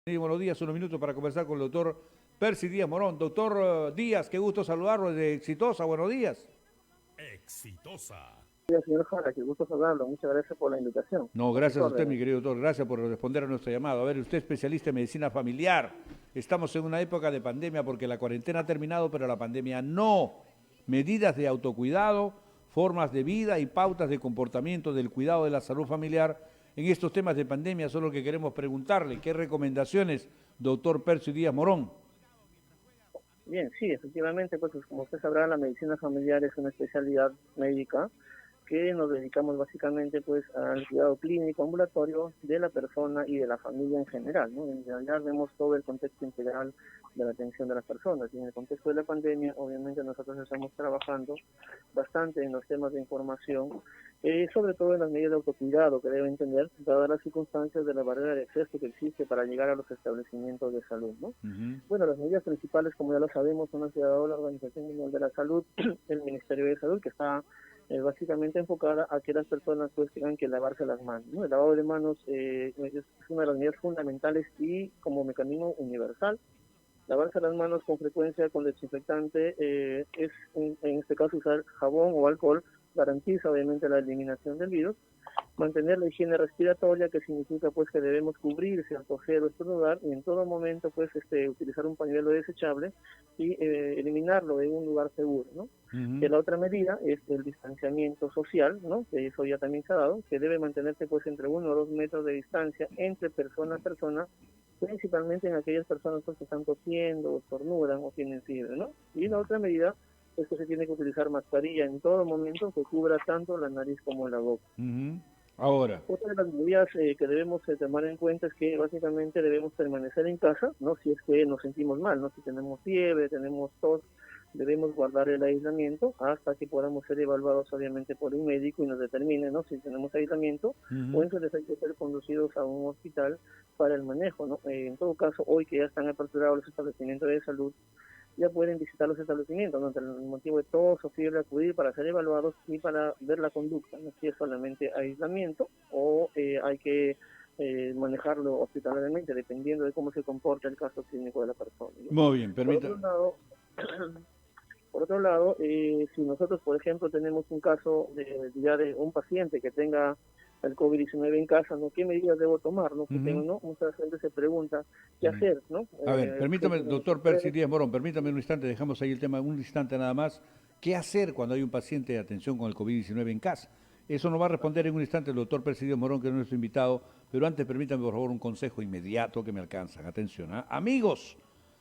Sí, buenos días, unos minutos para conversar con el doctor Percy Díaz Morón. Doctor Díaz, qué gusto saludarlo desde Exitosa, buenos días. Exitosa. Señor Jara, qué gusto saludarlo. Muchas gracias por la invitación. No, A sus gracias a usted, mi órdenes. querido doctor, gracias por responder a nuestra llamada. A ver, usted es especialista en medicina familiar. Estamos en una época de pandemia porque la cuarentena ha terminado, pero la pandemia no. Medidas de autocuidado, formas de vida y pautas de comportamiento del cuidado de la salud familiar. En estos temas de pandemia, solo que queremos preguntarle, ¿qué recomendaciones, doctor Percy Díaz Morón? Bien, sí, efectivamente, pues como usted sabrá, la medicina familiar es una especialidad médica que nos dedicamos básicamente pues al cuidado clínico ambulatorio de la persona y de la familia en general, ¿no? En realidad vemos todo el contexto integral de la atención de las personas y en el contexto de la pandemia obviamente nosotros estamos trabajando bastante en los temas de información, sobre todo en las medidas de autocuidado que deben tener, dadas las circunstancias de la barrera de acceso que existe para llegar a los establecimientos de salud, ¿no? Ujú. Bueno, las medidas principales, como ya lo sabemos, son las que ha dado la Organización Mundial de la Salud, el Ministerio de Salud, que está básicamente enfocada a que las personas pues tengan que lavarse las manos, ¿no? El lavado de manos es una de las medidas fundamentales y como mecanismo universal. Lavarse las manos con frecuencia con desinfectante es, en este caso, usar jabón o alcohol garantiza obviamente la eliminación del virus. Mantener la higiene respiratoria, que significa pues que debemos cubrirse al toser o estornudar y en todo momento pues utilizar un pañuelo desechable y eliminarlo en un lugar seguro, ¿no? Que Ujú. la otra medida es el distanciamiento social, ¿no? Que eso ya también se ha dado, que debe mantenerse pues entre 1 o 2 metros de distancia entre persona a persona, principalmente en aquellas personas pues, que están tosiendo o estornudan o tienen fiebre, ¿no? Y la otra medida es que se tiene que utilizar mascarilla en todo momento que cubra tanto la nariz como la boca. Ujú. Ahora, Otra de las medidas que debemos tomar en cuenta es que básicamente debemos permanecer en casa, ¿no? Si es que nos sentimos mal, ¿no? Si tenemos fiebre, tenemos tos, debemos guardar el aislamiento hasta que podamos ser evaluados obviamente por un médico y nos determine, ¿no? Si tenemos aislamiento o ujú. en su defecto ser conducidos a un hospital para el manejo, ¿no? En todo caso, hoy que ya están aperturados los establecimientos de salud, ya pueden visitar los establecimientos, ¿no? El motivo de tos o fiebre, acudir para ser evaluados y para ver la conducta, ¿no? Si es solamente aislamiento o hay que manejarlo hospitalariamente, dependiendo de cómo se comporta el caso clínico de la persona, ¿no? Muy bien, Por otro permita. lado, por otro lado, si nosotros, por ejemplo, tenemos un caso ya de un paciente que tenga el COVID-19 en casa, ¿no? ¿Qué medidas debo tomar, no? Que tengo, Ujú. ¿no? Mucha gente se pregunta qué Ujú. hacer, ¿no? A ver, ¿Qué permítame, tenemos doctor que Percy Díaz Morón, permítame un instante, dejamos ahí el tema, un instante nada más. ¿Qué hacer cuando hay un paciente de atención con el COVID-19 en casa? Eso nos va a responder en un instante el doctor Percy Díaz Morón, que es nuestro invitado, pero antes permítame por favor un consejo inmediato que me alcanzan. Atención, ¿ah? Amigos,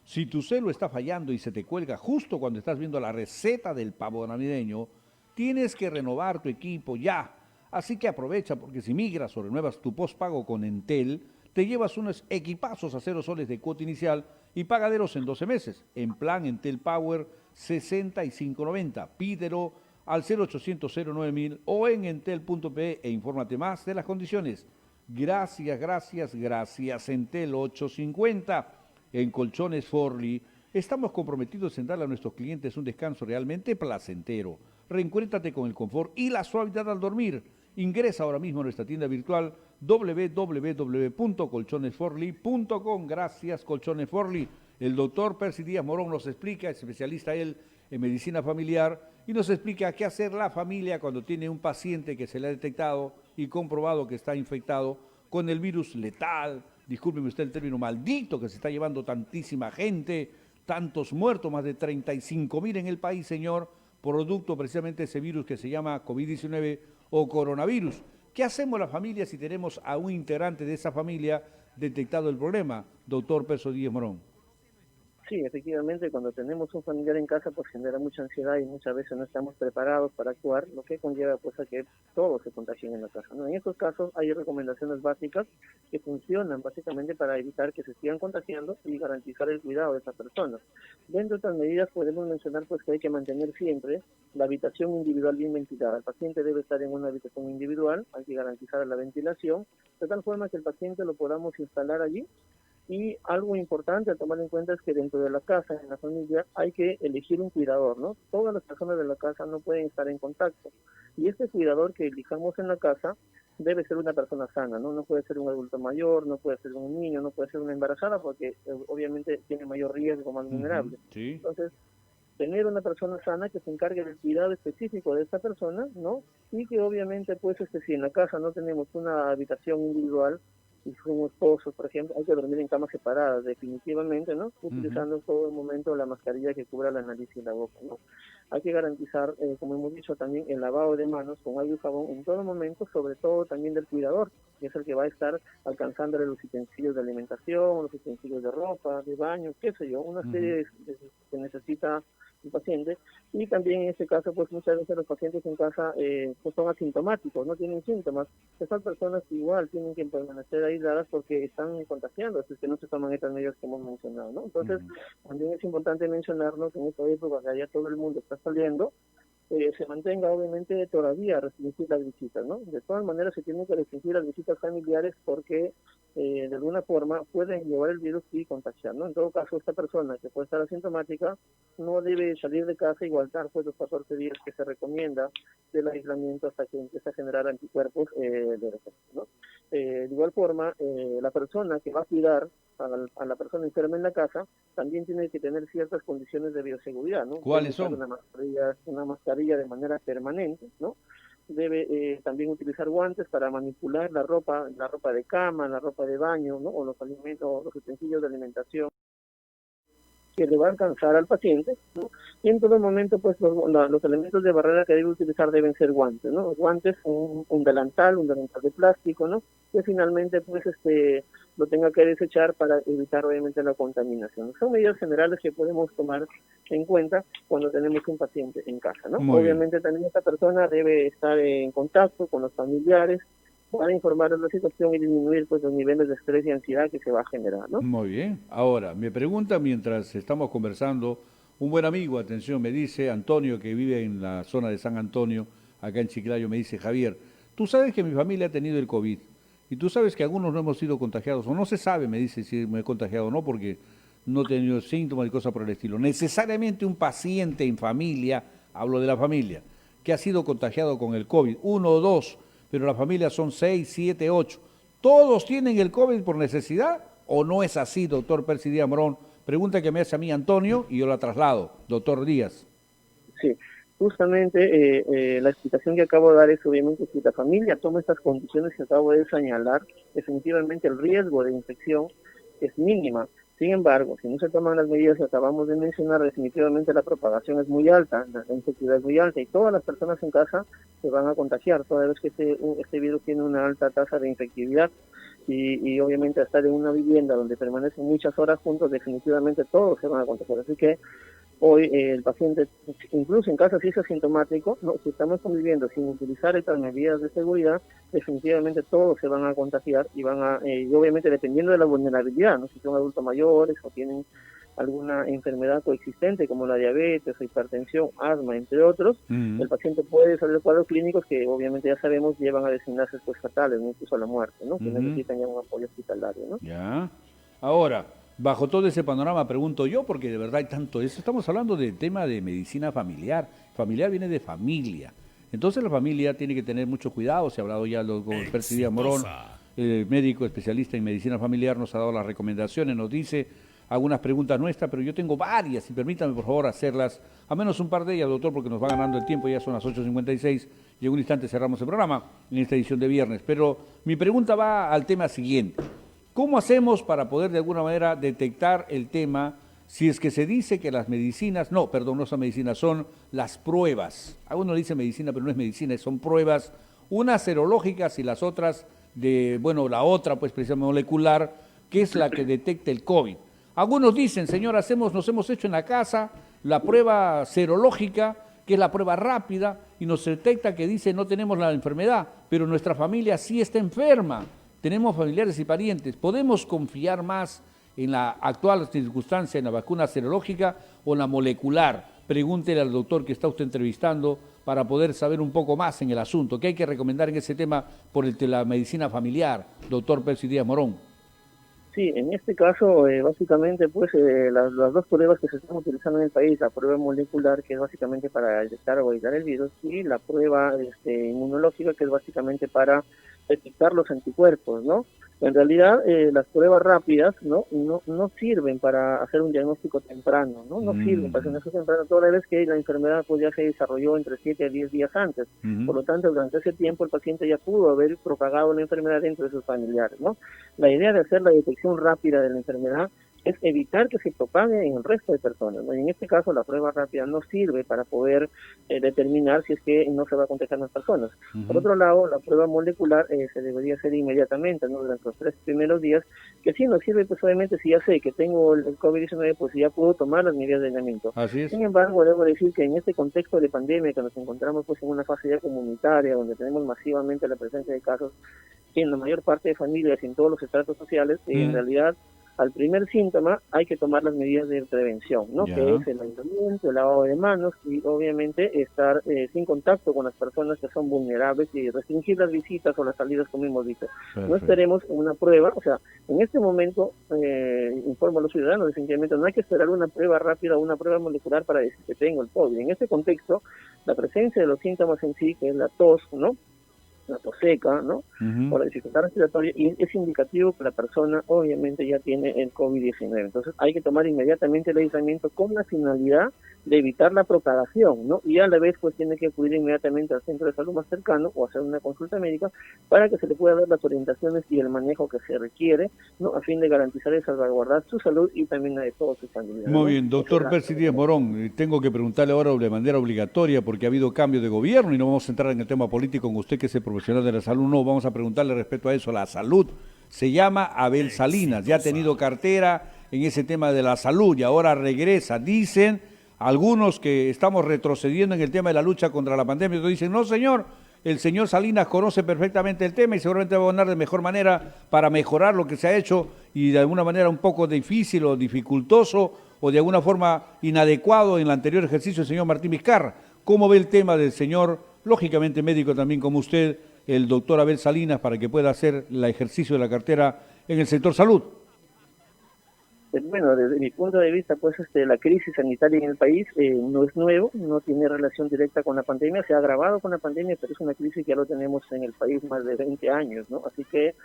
si tu celo está fallando y se te cuelga justo cuando estás viendo la receta del pavo navideño, tienes que renovar tu equipo ya. Así que aprovecha porque si migras o renuevas tu postpago con Entel, te llevas unos equipazos a 0 soles de cuota inicial y pagaderos en 12 meses. En plan Entel Power 6590. Pídelo al 0800 09000 o en entel.pe e infórmate más de las condiciones. Gracias, gracias, gracias. Entel 850. En Colchones Forli estamos comprometidos en darle a nuestros clientes un descanso realmente placentero. Reencuéntrate con el confort y la suavidad al dormir. Ingresa ahora mismo a nuestra tienda virtual www.colchonesforli.com. Gracias, Colchones Forli. El doctor Percy Díaz Morón nos explica, es especialista él en medicina familiar, y nos explica qué hacer la familia cuando tiene un paciente que se le ha detectado y comprobado que está infectado con el virus letal, discúlpeme usted el término maldito que se está llevando tantísima gente, tantos muertos, más de 35.000 en el país, señor, producto precisamente de ese virus que se llama COVID-19 o coronavirus. ¿Qué hacemos la familia si tenemos a un integrante de esa familia detectado el problema, doctor Perso Díez Morón? Sí, efectivamente, cuando tenemos un familiar en casa, pues genera mucha ansiedad y muchas veces no estamos preparados para actuar, lo que conlleva pues a que todos se contagien en la casa, ¿no? En estos casos hay recomendaciones básicas que funcionan básicamente para evitar que se sigan contagiando y garantizar el cuidado de esas personas. Dentro de estas medidas podemos mencionar pues que hay que mantener siempre la habitación individual bien ventilada. El paciente debe estar en una habitación individual, hay que garantizar la ventilación, de tal forma que el paciente lo podamos instalar allí. Y algo importante a tomar en cuenta es que dentro de la casa, en la familia, hay que elegir un cuidador, ¿no? Todas las personas de la casa no pueden estar en contacto. Y este cuidador que elijamos en la casa debe ser una persona sana, ¿no? No puede ser un adulto mayor, no puede ser un niño, no puede ser una embarazada, porque obviamente tiene mayor riesgo, más vulnerable. Sí. Entonces, tener una persona sana que se encargue del cuidado específico de esta persona, ¿no? Y que obviamente, pues, si en la casa no tenemos una habitación individual, y somos esposos, por ejemplo, hay que dormir en camas separadas, definitivamente, ¿no? Utilizando todo el momento la mascarilla que cubra la nariz y la boca, ¿no? Hay que garantizar, como hemos dicho también, el lavado de manos con agua y jabón en todo momento, sobre todo también del cuidador, que es el que va a estar alcanzándole los utensilios de alimentación, los utensilios de ropa, de baño, qué sé yo, una serie que necesita el paciente. Y también en este caso, pues muchas veces los pacientes en casa pues son asintomáticos, no tienen síntomas. Esas personas igual tienen que permanecer aisladas porque están contagiando, así que no se toman estas medidas que hemos mencionado, ¿no? Entonces, también es importante mencionarnos que en esta época que ya todo el mundo está saliendo, se mantenga obviamente todavía restringir las visitas, ¿no? De todas maneras se tienen que restringir las visitas familiares porque de alguna forma pueden llevar el virus y contagiar, ¿no? En todo caso, esta persona que puede estar asintomática no debe salir de casa y guardar pues los 14 días que se recomienda del aislamiento hasta que empiece a generar anticuerpos de defensa, ¿no? De igual forma, la persona que va a cuidar a la persona enferma en la casa también tiene que tener ciertas condiciones de bioseguridad, ¿no? ¿Cuáles son? Una mascarilla de manera permanente, ¿no? Debe también utilizar guantes para manipular la ropa de cama, la ropa de baño, ¿no? O los alimentos, los utensilios de alimentación que le va a alcanzar al paciente, ¿no? Y en todo momento, pues, los elementos de barrera que debe utilizar deben ser guantes, ¿no? Guantes, un delantal de plástico, ¿no? Que finalmente, pues, lo tenga que desechar para evitar, obviamente, la contaminación. Son medidas generales que podemos tomar en cuenta cuando tenemos un paciente en casa, ¿no? Muy obviamente, también esta persona debe estar en contacto con los familiares para informar de la situación y disminuir pues los niveles de estrés y ansiedad que se va a generar, ¿no? Muy bien. Ahora, me pregunta mientras estamos conversando, un buen amigo, atención, me dice, Antonio, que vive en la zona de San Antonio, acá en Chiclayo, me dice, Javier, tú sabes que mi familia ha tenido el COVID y tú sabes que algunos no hemos sido contagiados, o no se sabe, me dice, si me he contagiado o no, porque no he tenido síntomas y cosas por el estilo. Necesariamente un paciente en familia, hablo de la familia, que ha sido contagiado con el COVID, uno o dos, pero la familia son 6, 7, 8. ¿Todos tienen el COVID por necesidad o no es así, doctor Percy Díaz Morón? Pregunta que me hace a mí Antonio y yo la traslado. Doctor Díaz. Sí, justamente la explicación que acabo de dar es obviamente si la familia toma estas condiciones que acabo de señalar, definitivamente el riesgo de infección es mínima. Sin embargo, si no se toman las medidas que acabamos de mencionar, definitivamente la propagación es muy alta, la infectividad es muy alta y todas las personas en casa se van a contagiar, toda vez que este virus tiene una alta tasa de infectividad y obviamente estar en una vivienda donde permanecen muchas horas juntos, definitivamente todos se van a contagiar. Así que hoy el paciente, incluso en casa si es asintomático, no, si estamos conviviendo sin utilizar estas medidas de seguridad, definitivamente todos se van a contagiar y y obviamente dependiendo de la vulnerabilidad, ¿no? Si son adultos mayores o tienen alguna enfermedad coexistente como la diabetes, hipertensión, asma, entre otros, el paciente puede desarrollar cuadros clínicos que obviamente ya sabemos llevan a designarse pues fatales, ¿no? Incluso a la muerte, ¿no? Que necesitan ya un apoyo hospitalario, ¿no? Ya. Ahora, bajo todo ese panorama, pregunto yo, porque de verdad hay tanto eso, estamos hablando del tema de medicina familiar. Familiar viene de familia. Entonces la familia tiene que tener mucho cuidado. Se ha hablado ya con el Percy Díaz Morón, médico especialista en medicina familiar, nos ha dado las recomendaciones, nos dice algunas preguntas nuestras, pero yo tengo varias y permítame por favor hacerlas, a menos un par de ellas, doctor, porque nos va ganando el tiempo, ya son las 8:56 y en un instante cerramos el programa en esta edición de viernes. Pero mi pregunta va al tema siguiente. ¿Cómo hacemos para poder de alguna manera detectar el tema si es que se dice que las medicinas, no son medicinas, son las pruebas? A uno le dice medicina, pero no es medicina, son pruebas, unas serológicas y las otras la otra pues precisamente molecular, que es la que detecta el COVID. Algunos dicen, señor, nos hemos hecho en la casa la prueba serológica, que es la prueba rápida, y nos detecta que dice no tenemos la enfermedad, pero nuestra familia sí está enferma. Tenemos familiares y parientes. ¿Podemos confiar más en la actual circunstancia, en la vacuna serológica o en la molecular? Pregúntele al doctor que está usted entrevistando para poder saber un poco más en el asunto. ¿Qué hay que recomendar en ese tema por la medicina familiar, doctor Percy Díaz Morón? Sí, en este caso, básicamente, pues las dos pruebas que se están utilizando en el país, la prueba molecular, que es básicamente para detectar o aislar el virus, y la prueba inmunológica, que es básicamente para detectar los anticuerpos, ¿no? En realidad, las pruebas rápidas, no sirven para hacer un diagnóstico temprano, ¿no? Sirven para hacer un diagnóstico temprano toda vez que la enfermedad pues ya se desarrolló entre 7 a 10 días antes. Por lo tanto, durante ese tiempo el paciente ya pudo haber propagado la enfermedad dentro de sus familiares, ¿no? La idea de hacer la detección rápida de la enfermedad es evitar que se propague en el resto de personas, ¿no? Y en este caso la prueba rápida no sirve para poder determinar si es que no se va a contagiar las personas. Por otro lado, la prueba molecular se debería hacer inmediatamente, ¿no? Durante los 3 primeros días, que sí nos sirve pues obviamente si ya sé que tengo el COVID-19, pues ya puedo tomar las medidas de aislamiento. Así es. Sin embargo, debo decir que en este contexto de pandemia, que nos encontramos pues en una fase ya comunitaria, donde tenemos masivamente la presencia de casos en la mayor parte de familias y en todos los estratos sociales, en realidad al primer síntoma hay que tomar las medidas de prevención, ¿no? Ya. Que es el aislamiento, el lavado de manos y obviamente estar sin contacto con las personas que son vulnerables y restringir las visitas o las salidas como hemos dicho. Perfecto. No esperemos una prueba, o sea, en este momento, informo a los ciudadanos, definitivamente no hay que esperar una prueba rápida o una prueba molecular para decir que tengo el COVID. En este contexto, la presencia de los síntomas en sí, que es la tos, ¿no? La tos seca, ¿no? O la dificultad respiratoria, y es indicativo que la persona obviamente ya tiene el COVID-19. Entonces hay que tomar inmediatamente el aislamiento con la finalidad de evitar la propagación, ¿no? Y a la vez pues tiene que acudir inmediatamente al centro de salud más cercano o hacer una consulta médica para que se le pueda dar las orientaciones y el manejo que se requiere, ¿no? A fin de garantizar y salvaguardar su salud y también la de todos sus familiares. Muy bien, doctor Percy Díaz Morón, tengo que preguntarle ahora de manera obligatoria porque ha habido cambio de gobierno y no vamos a entrar en el tema político con usted que es el profesional de la salud, no, vamos a preguntarle respecto a eso, la salud. Se llama Abel Salinas, ya ha tenido cartera en ese tema de la salud y ahora regresa. Dicen algunos que estamos retrocediendo en el tema de la lucha contra la pandemia, otros dicen, no señor, el señor Salinas conoce perfectamente el tema y seguramente va a abonar de mejor manera para mejorar lo que se ha hecho y de alguna manera un poco difícil o dificultoso o de alguna forma inadecuado en el anterior ejercicio del señor Martín Vizcarra. ¿Cómo ve el tema del señor, lógicamente médico también como usted, el doctor Abel Salinas, para que pueda hacer el ejercicio de la cartera en el sector salud? Bueno, desde mi punto de vista, pues la crisis sanitaria en el país no es nuevo, no tiene relación directa con la pandemia, se ha agravado con la pandemia, pero es una crisis que ya lo tenemos en el país más de 20 años, ¿no? Así que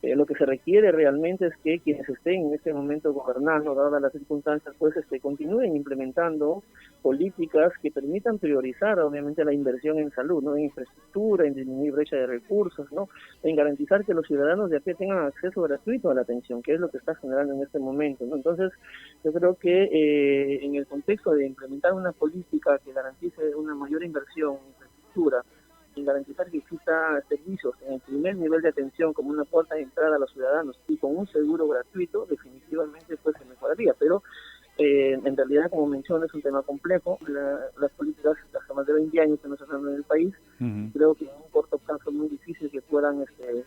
lo que se requiere realmente es que quienes estén en este momento gobernando, dadas las circunstancias, pues continúen implementando políticas que permitan priorizar, obviamente, la inversión en salud, ¿no? En infraestructura, en disminuir brecha de recursos, ¿no? En garantizar que los ciudadanos de a pie tengan acceso gratuito a la atención, que es lo que está generando en este momento, ¿no? Entonces, yo creo que en el contexto de implementar una política que garantice una mayor inversión en infraestructura, y garantizar que exista servicios en el primer nivel de atención como una puerta de entrada a los ciudadanos y con un seguro gratuito, definitivamente pues se mejoraría, pero en realidad, como mencioné, es un tema complejo. Las políticas hace más de 20 años que nos hacen en el país, creo que en un corto plazo es muy difícil que puedan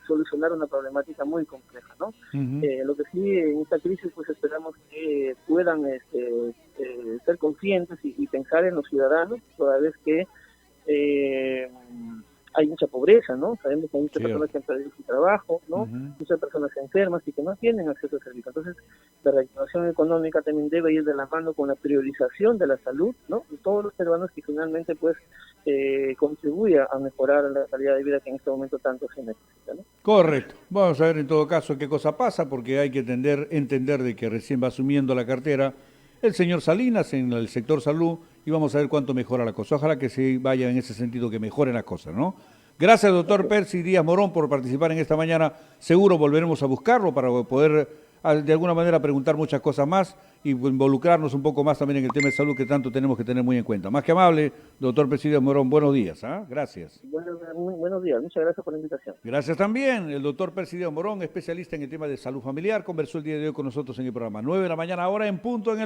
solucionar una problemática muy compleja, ¿no? Lo que sí, en esta crisis, pues esperamos que puedan ser conscientes y pensar en los ciudadanos, toda vez que hay mucha pobreza, ¿no? Sabemos que hay muchas personas que han perdido su trabajo, ¿no? Muchas personas enfermas y que no tienen acceso a servicios. Entonces, la reactivación económica también debe ir de la mano con la priorización de la salud, ¿no? Y todos los peruanos que finalmente, pues, contribuye a mejorar la calidad de vida que en este momento tanto se necesita, ¿no? Correcto. Vamos a ver en todo caso qué cosa pasa, porque hay que entender de que recién va asumiendo la cartera el señor Salinas en el sector salud y vamos a ver cuánto mejora la cosa. Ojalá que se vaya en ese sentido, que mejoren las cosas, ¿no? Gracias, doctor Percy Díaz Morón, por participar en esta mañana. Seguro volveremos a buscarlo para poder, de alguna manera, preguntar muchas cosas más y involucrarnos un poco más también en el tema de salud que tanto tenemos que tener muy en cuenta. Más que amable, doctor Percy Díaz Morón, buenos días. Gracias. Muy buenos días, muchas gracias por la invitación. Gracias también. El doctor Percy Díaz Morón, especialista en el tema de salud familiar, conversó el día de hoy con nosotros en el programa. 9 de la mañana, ahora en punto en el